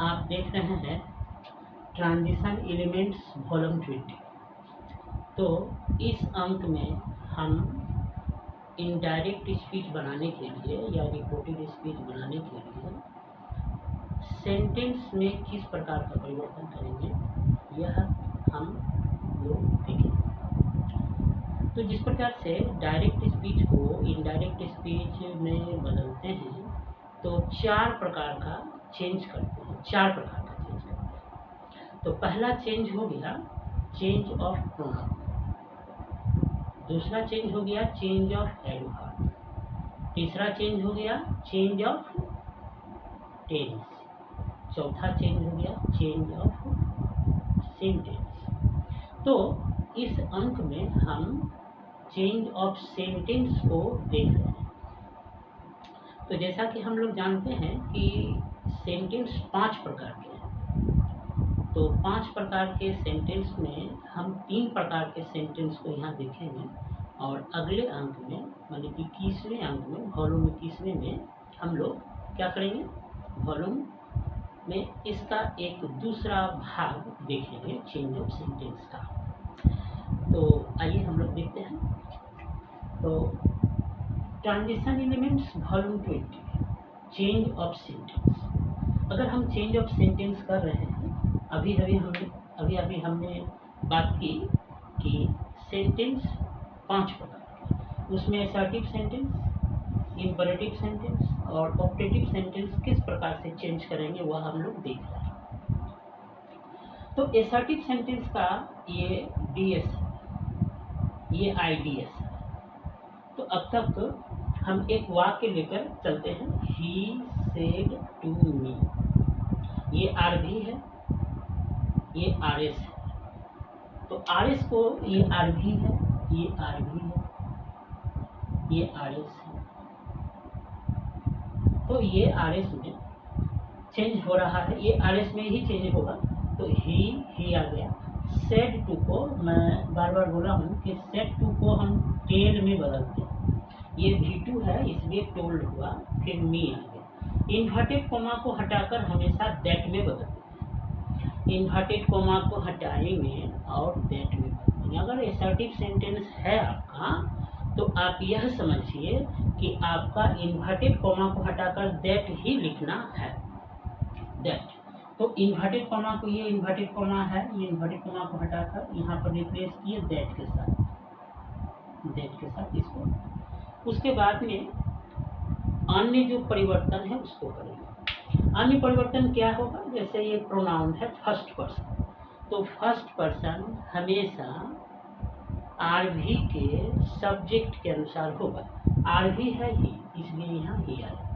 आप देख रहे हैं ट्रांजिशन एलिमेंट्स वॉल्यूम 20। तो इस अंक में हम इनडायरेक्ट स्पीच बनाने के लिए या रिपोर्टेड स्पीच बनाने के लिए सेंटेंस में किस प्रकार का परिवर्तन करेंगे यह हम लोग देखेंगे। तो जिस प्रकार से डायरेक्ट स्पीच को इनडायरेक्ट स्पीच में बदलते हैं तो चार प्रकार का चेंज करते हैं। तो पहला चेंज हो गया चेंज ऑफ प्रोनाउन, दूसरा चेंज हो गया चेंज ऑफ एडवर्ब, तीसरा चेंज हो गया चेंज ऑफ टेंस, चौथा चेंज हो गया चेंज ऑफ सेंटेंस। तो इस अंक में हम चेंज ऑफ सेंटेंस को देख रहे हैं। तो जैसा कि हम लोग जानते हैं कि सेंटेंस 5 प्रकार के हैं। तो 5 प्रकार के सेंटेंस में हम 3 प्रकार के सेंटेंस को यहाँ देखेंगे और अगले अंक में माने कि 21वें अंक में वॉल्यूम 21वें में हम लोग क्या करेंगे, वॉल्यूम में इसका एक दूसरा भाग देखेंगे चेंज ऑफ सेंटेंस का। तो आइए हम लोग देखते हैं। तो transition elements volume 20 change of sentence. अगर हम चेंज ऑफ सेंटेंस कर रहे हैं, अभी हमने बात की कि सेंटेंस 5 प्रकार के, उसमें असर्टिव सेंटेंस, इंपरेटिव सेंटेंस और ऑप्टेटिव सेंटेंस किस प्रकार से चेंज करेंगे वह हम लोग देख रहे हैं। तो असर्टिव सेंटेंस का ये डीएस है, ये आईडीएस है। तो अब तक हम एक वाक्य लेकर चलते हैं, ही सेड टू मी, ये आरभी है, ये आरएस है। तो आरएस को ये आरभी है, ये आरभी है, ये आरएस है। तो ये आरएस में चेंज हो रहा है, ये आरएस में ही चेंज होगा। तो ही आ गया। सेड टू को मैं बार बार बोला हूँ कि सेड टू को हम टेल में बदलते हैं। ये V2 है इसलिए टोल्ड हुआ, फिर मी आ गया। इन्वर्टेड कोमा को हटाकर हमेशा दैट में बदलते हैं। इन्वर्टेड कोमा को हटाएंगे और दैट में बदलेंगे। अगर असर्टिव सेंटेंस है आपका तो आप यह समझिए कि आपका इन्वर्टेड कोमा को हटाकर दैट ही लिखना है, दैट। तो इन्वर्टेड कोमा को, ये इन्वर्टेड कोमा है, ये इन्वर्टेड कोमा को हटाकर यहाँ पर रिप्लेस किए दैट के साथ, दैट के साथ इसको। उसके बाद में अन्य जो परिवर्तन है उसको करेंगे। अन्य परिवर्तन क्या होगा, जैसे ये प्रोनाउन है फर्स्ट पर्सन, तो फर्स्ट पर्सन हमेशा आरवी के सब्जेक्ट के अनुसार होगा। आरवी है ही, इसलिए यहाँ ही आया।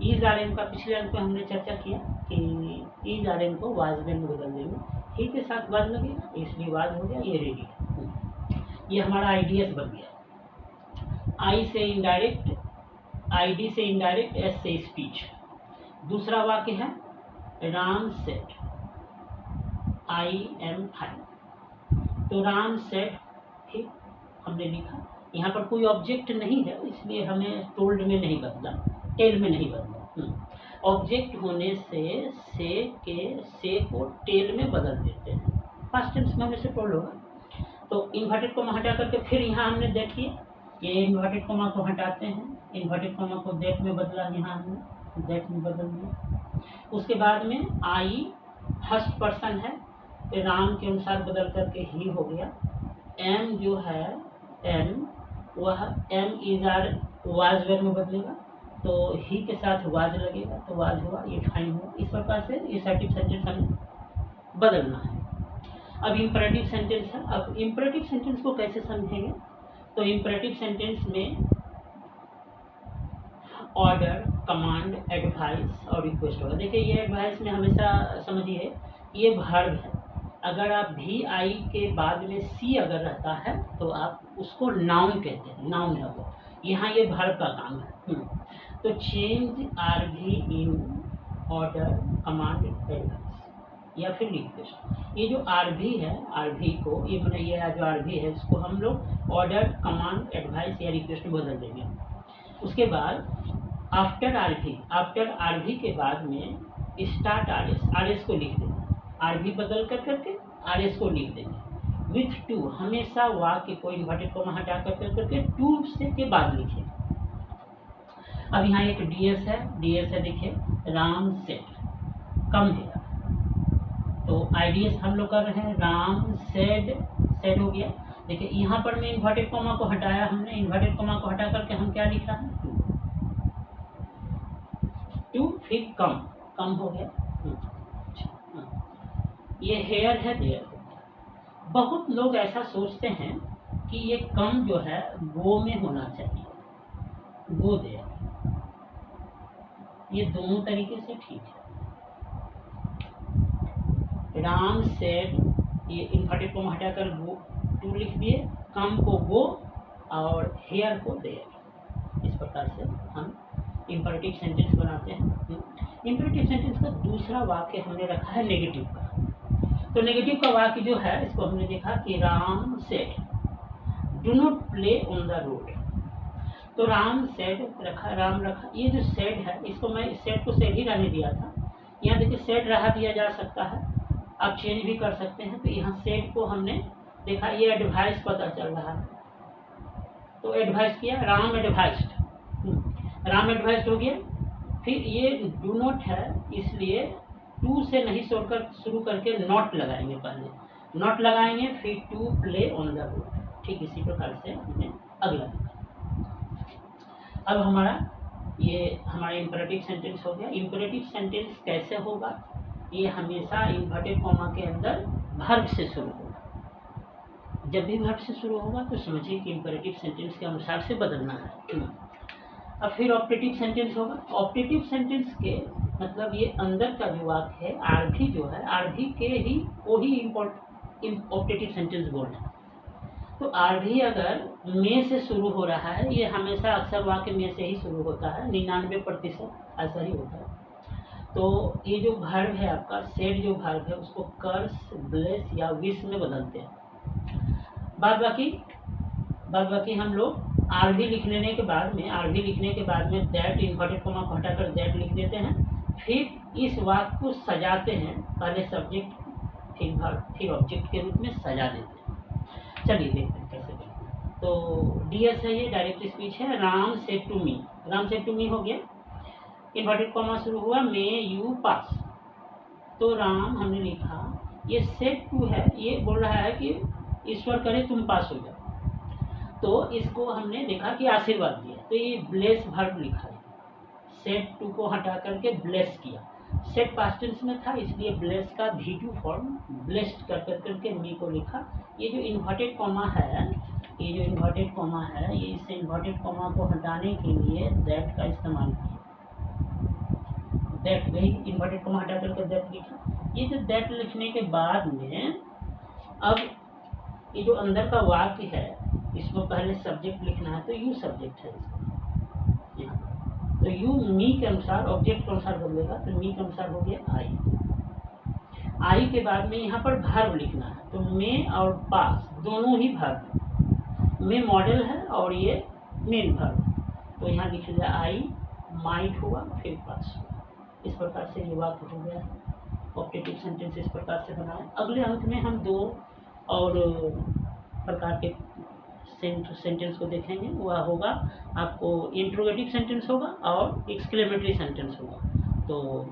इज आरएम का पिछले अंक में हमने चर्चा किया कि इज आरएम को वाज में बदल देंगे, ही के साथ वाज लगेगा इसलिए वाज हो गया, ये रेडी है। ये हमारा आईडीएस बन गया। आई से इनडायरेक्ट, आईडी से इनडायरेक्ट, एस से स्पीच। दूसरा वाक्य है Ram said I am fine. तो राम सेड ठीक हमने लिखा, यहाँ पर कोई ऑब्जेक्ट नहीं है इसलिए हमें टोल्ड में नहीं बदला, टेल में नहीं बदला। ऑब्जेक्ट होने से को टेल में बदल देते हैं। पास्ट टेंस में हमेशा टोल्ड होगा। तो इन्वर्टेड कोमा हटा करके फिर यहाँ हमने दैट किया, ये इन्वर्टेड कोमा को हटाते हैं, इन्वर्टेड कोमा को दैट में बदला, यहाँ हमने दैट में बदल दिया। उसके बाद में आई फर्स्ट पर्सन है तो राम के अनुसार बदल करके ही हो गया। एम जो है एम, वह am is are was were में बदलेगा, तो ही के साथ वाज लगेगा तो वाज हुआ, ये फाइन हुआ। इस प्रकार से असर्टिव सेंटेंस हमें बदलना है। अब इंपरेटिव सेंटेंस है। अब इंपरेटिव सेंटेंस को कैसे समझेंगे, तो इंपरेटिव सेंटेंस में ऑर्डर, कमांड, एडवाइस और रिक्वेस्ट होगा। देखिए ये एडवाइस में हमेशा समझिए ये वर्ब है। अगर आप भी आई के बाद में सी अगर रहता है तो आप उसको नाउन कहते हैं, नाउन है वो। यहाँ ये वर्ब का काम है। तो चेंज आर भी इन ऑर्डर, कमांड, एडवाइस या फिर रिक्वेस्ट। ये जो आर भी है, आर भी को ये मैंने ये जो आर भी है इसको हम लोग ऑर्डर, कमांड, एडवाइस या रिक्वेस्ट में बदल देंगे। उसके बाद आफ्टर आर भी के बाद में स्टार्ट आर एस को लिख देंगे, आर भी बदल कर करके आर एस को लिख देंगे। विथ टू, हमेशा वाक्य को इन्वर्टेड कॉमा हटा कर करके टू से के बाद लिखें। अब यहाँ एक डीएस है देखिए, राम सेड कम है, तो आईडीएस हम लोग कर रहे हैं, राम सेड हो गया। देखिए यहाँ पर मैं इन्वर्टेड कॉमा को हटाया, हमने इन्वर्टेड कॉमा को हटा करके हम क्या लिख रहा है, टू फिर कम हो गया। ये हेयर है, देयर। बहुत लोग ऐसा सोचते हैं कि ये कम जो है गो में होना चाहिए, गो देयर। ये दोनों तरीके से ठीक है। राम सेड, ये इन्वर्टेड कॉमा हटाकर गो टू लिख दिए, कम को गो और हेयर को देयर। इस प्रकार से हम इंपरेटिव सेंटेंस बनाते हैं। इंपरेटिव सेंटेंस का दूसरा वाक्य हमने रखा है नेगेटिव का। तो नेगेटिव का वाक्य जो है, इसको हमने देखा कि Ram said do not play on the road. तो राम सेड रखा, राम रखा, ये जो सेड है इसको मैं सेड को सेड ही रहने दिया था। यहाँ देखिए सेड रहा दिया जा सकता है, आप चेंज भी कर सकते हैं। तो यहाँ सेड को हमने देखा, ये एडवाइस पता चल रहा है, तो एडवाइस किया, राम एडवाइस्ड, राम एडवाइस्ड हो गया। फिर ये डू नॉट है, इसलिए टू से नहीं शुरू करके नॉट लगाएंगे, पहले नॉट लगाएंगे फिर to play on the road. ठीक इसी प्रकार से हमने अगला लिखा। अब हमारा इंपरेटिव सेंटेंस हो गया। इंपरेटिव सेंटेंस कैसे होगा, ये हमेशा इन्वर्टेड कॉमा के अंदर वर्ब से शुरू होगा। जब भी वर्ब से शुरू होगा तो समझिए कि इंपरेटिव सेंटेंस के अनुसार से बदलना है। अब फिर ऑप्टेटिव सेंटेंस होगा। ऑप्टेटिव सेंटेंस के मतलब ये अंदर का जो वाक्य है, आरभी जो है, आरभी के ही वो ही ऑप्टेटिव सेंटेंस बोल रहे हैं। तो आरभी अगर में से शुरू हो रहा है, ये हमेशा अक्सर वाक्य में से ही शुरू होता है, 99% ऐसा ही होता है। तो ये जो वर्ब है आपका, सेड जो वर्ब है, उसको कर्स, ब्लेस या विश में बदलते हैं। बाद बाकी हम लोग आरभी लिखने के बाद में दैट इन्वर्टेड कॉमा को हटाकर दैट लिख देते हैं। फिर इस वाक्य को सजाते हैं, पहले सब्जेक्ट फिर वर्ब फिर ऑब्जेक्ट के रूप में सजा देते हैं। चलिए देखते हैं कैसे करें। तो डीएस है, ये डायरेक्ट स्पीच है। Ram said to me, Ram said to me हो गया, इन्वर्टेड कॉमा शुरू हुआ, मे यू पास। तो राम हमने लिखा, ये सेड टू है, ये बोल रहा है कि ईश्वर करे तुम पास हो जाओ। तो इसको हमने देखा कि आशीर्वाद दिया, तो ये ब्लेस वर्ब लिखा है। सेड टू को हटा करके ब्लेस किया, सेड पास्ट टेंस में था इसलिए ब्लेस का V2 फॉर्म ब्लेस्ड कर करके मी को लिखा। ये जो इन्वर्टेड कॉमा है, ये इस इन्वर्टेड कॉमा को हटाने के लिए दैट का इस्तेमाल किया। दैट, वही इन्वर्टेड कॉमा हटा करके दैट लिखा। ये जो दैट लिखने के बाद में अब ये जो अंदर का वाक्य है, इसमें पहले सब्जेक्ट लिखना है, तो यू सब्जेक्ट है इसका। तो यू मी के अनुसार, ऑब्जेक्ट के अनुसार बदलेगा, तो मी के अनुसार हो गया आई के बाद में यहाँ पर वर्ब लिखना है। तो मे और पास दोनों ही वर्ब, मे मॉडल है और ये मेन वर्ब। तो यहाँ लिख लिया आई माइट हुआ फिर पास हुआ। इस प्रकार से ये वाक्य हो गया है। ऑप्टेटिव सेंटेंस इस प्रकार से बना है। अगले अंक में हम दो और प्रकार के सेंटेंस को देखेंगे। वह होगा आपको इंट्रोगेटिव सेंटेंस होगा और एक्सक्लेमेटरी सेंटेंस होगा। तो